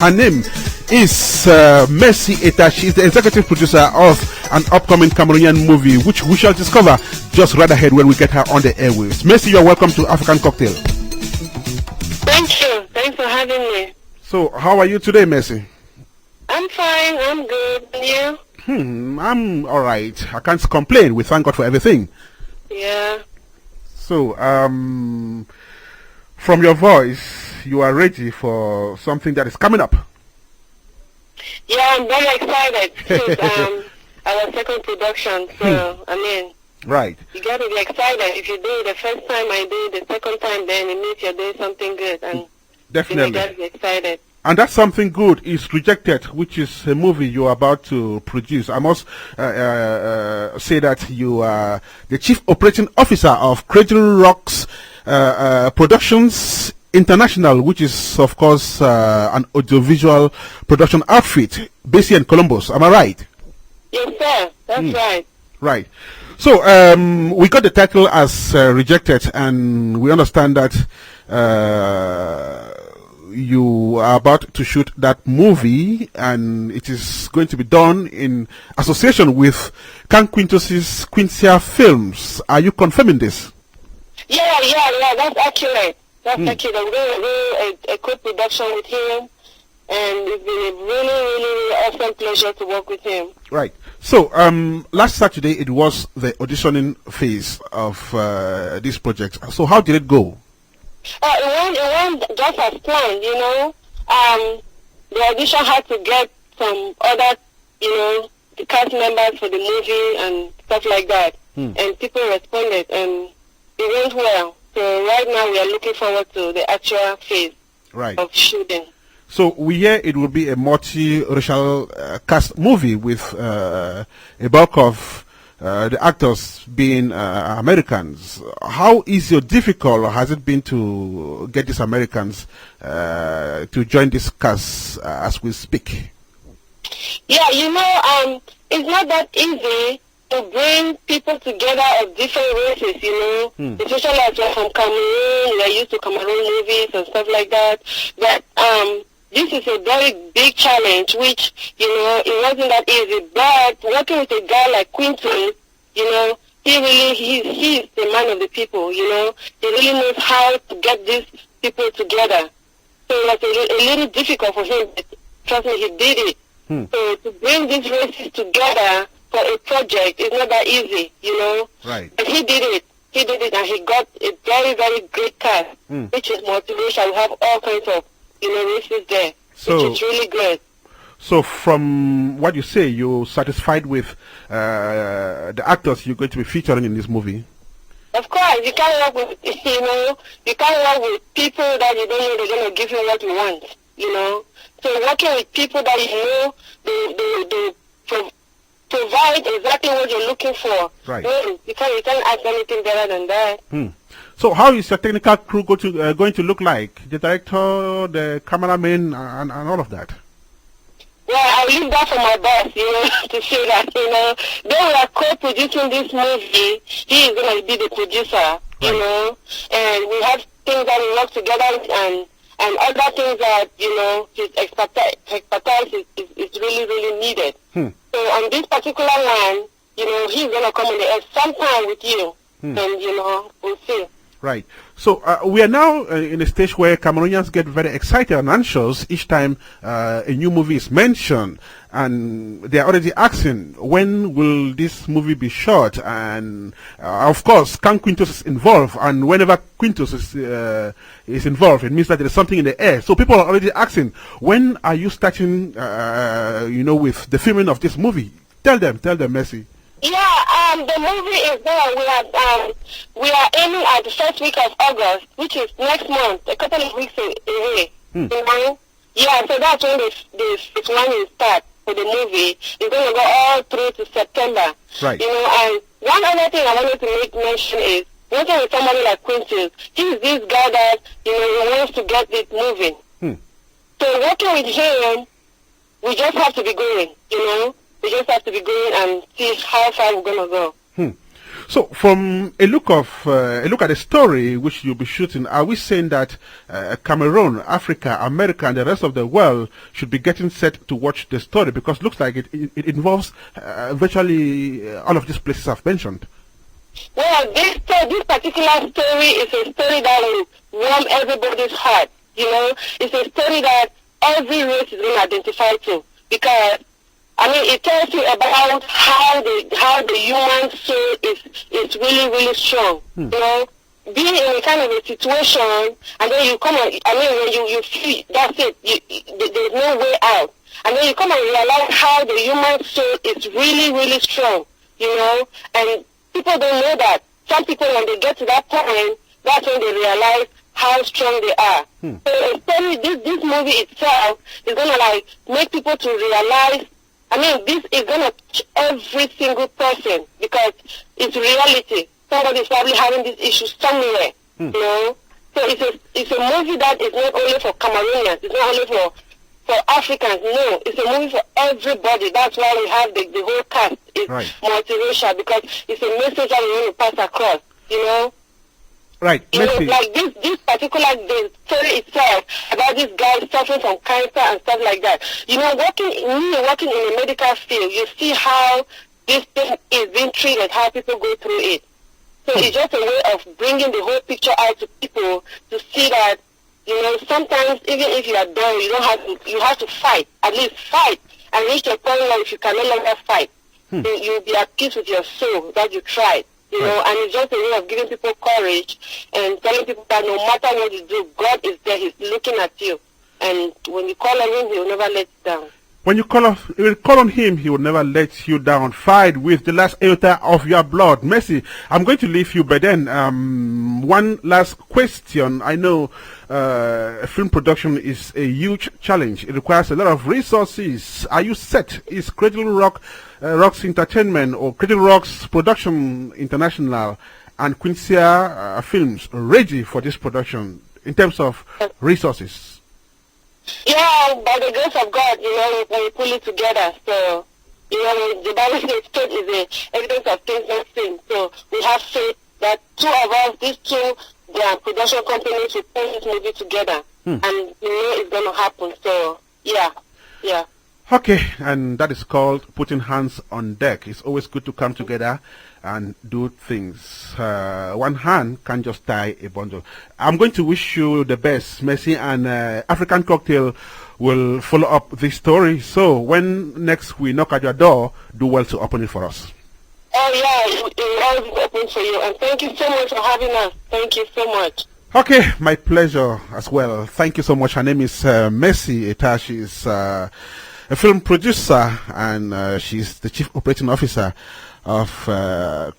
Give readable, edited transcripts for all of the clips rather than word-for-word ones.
Her name is Mercy Etta. She is the executive producer of an upcoming Cameroonian movie, which we shall discover just right ahead when we get her on the airwaves. Mercy, you are welcome to African Cocktail. Thank you. Thanks for having me. So, how are you today, Mercy? I'm fine. I'm good. And you? I'm all right. I can't complain. We thank God for everything. Yeah. So, from your voice, you are ready for something that is coming up. Yeah, I'm very excited. It's our second production, so Right. you got to be excited. If you do it the first time, I do it the second time, then it means you're doing something good, and Definitely. you got to be excited. And that something good is Rejected, which is a movie you're about to produce. I must say that you are the Chief Operating Officer of Cradle Rocks Productions International, which is, of course, an audiovisual production outfit based here in Columbus. Am I right? Yes, sir. That's right. Right. So we got the title as Rejected, and we understand that you are about to shoot that movie, and it is going to be done in association with Can Quintos's Quincia Films. Are you confirming this? Yeah. That's accurate. That's accurate. We're going to do a co-production with him, and it's been a really awesome pleasure to work with him. Right. So, last Saturday it was the auditioning phase of this project. So, how did it go? It went just as planned, you know. The audition had to get some other, the cast members for the movie and stuff like that. And people responded, and it went well. So right now we are looking forward to the actual phase of shooting. So we hear it will be a multi-racial cast movie with a bulk of the actors being Americans. How easy or difficult has it been to get these Americans to join this cast as we speak? Yeah, it's not that easy to bring people together of different races, especially as we're from Cameroon, we're used to Cameroon movies and stuff like that. But this is a very big challenge, which, it wasn't that easy. But working with a guy like Quinton, he's the man of the people, He really knows how to get these people together. So it was a little difficult for him, but trust me, he did it. So to bring these races together for a project is not that easy, Right. But he did it. He did it, and he got a very great cast, which is multiracial. We have all kinds of, races there, which is really good. So from what you say, you're satisfied with the actors you're going to be featuring in this movie? Of course, you can't work with, you can't work with people that you don't know they're going to give you what you want, So working with people that they provide exactly what you're looking for. Right. You can't ask anything better than that. So how is your technical crew going to look like? The director, the cameraman, and all of that? Well, I'll leave that for my boss, to say that, They are co-producing this movie. He is going to be the producer, And we have things that we work together and other things that, his expertise is really needed. So on this particular one, he's going to come in the air sometime with you. And, we'll see. Right. So we are now in a stage where Cameroonians get very excited and anxious each time a new movie is mentioned. And they are already asking, when will this movie be shot? And of course, Can Quintos is involved. And whenever Quintos is involved, it means that there is something in the air. So people are already asking, when are you starting, with the filming of this movie? Tell them, Mercy. Yeah, the movie is there. We are aiming at the first week of August, which is next month, a couple of weeks away. Yeah, so that's when the planning starts for the movie. It's going to go all through to September. Right. And one other thing I wanted to make mention is, working with somebody like Quintus, he's this guy that, he wants to get this moving. So working with him, we just have to be going, We just have to be going and see how far we're going to go. So, from a look at the story which you'll be shooting, are we saying that Cameroon, Africa, America, and the rest of the world should be getting set to watch the story? Because it looks like it involves virtually all of these places I've mentioned. Well, this particular story is a story that will warm everybody's heart. You know, it's a story that every race is going to identify to, because it tells you about how the human soul is really, really strong. You know, being in a kind of a situation, and then you come and when you feel that's it, there's no way out, and then you come and realize how the human soul is really, really strong. You know, and people don't know that. Some people, when they get to that point, that's when they realize how strong they are. So especially this movie itself is gonna make people to realize. This is gonna touch every single person, because it's reality. Somebody is probably having this issue somewhere. You know, so it's a movie that is not only for Cameroonians. It's not only for Africans. No, it's a movie for everybody. That's why we have the whole cast is multiracial, because it's a message that we want to pass across. You know. Right. You know, like this particular the story itself about this guy suffering from cancer and stuff like that. You know, working in a medical field, you see how this thing is being treated, how people go through it. So it's just a way of bringing the whole picture out to people to see that, you know, sometimes even if you are done, you have to fight, at least fight, and reach a point where if you can no longer fight, you'll be at peace with your soul that you tried. You know, and it's just a way of giving people courage and telling people that no matter what you do, God is there. He's looking at you. And when you call on Him, He will never let you down. When you call on Him, He will never let you down. Fight with the last iota of your blood. Mercy, I'm going to leave you, but then one last question. I know film production is a huge challenge. It requires a lot of resources. Are you set? Is Cradle Rocks Entertainment or Cradle Rocks Production International and Quincy Films ready for this production in terms of resources? Yeah, by the grace of God, you know, we pull it together. So, you know, the Bible says faith is the evidence of things not seen. So we have faith that two of us, these two production companies, will pull this movie together, and you know it's going to happen. So yeah. Okay, and that is called putting hands on deck. It's always good to come together and do things. One hand can just tie a bundle. I'm going to wish you the best, Mercy, and African Cocktail will follow up this story. So when next we knock at your door, do well to open it for us. Oh yeah, it will always be open for you. And thank you so much for having us. Thank you so much. Okay, my pleasure as well. Thank you so much. Her name is Mercy Etta. She's a film producer, and she's the chief operating officer of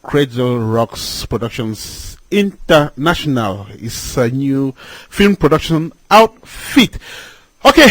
Cradle Rocks Productions International. It's a new film production outfit. Okay,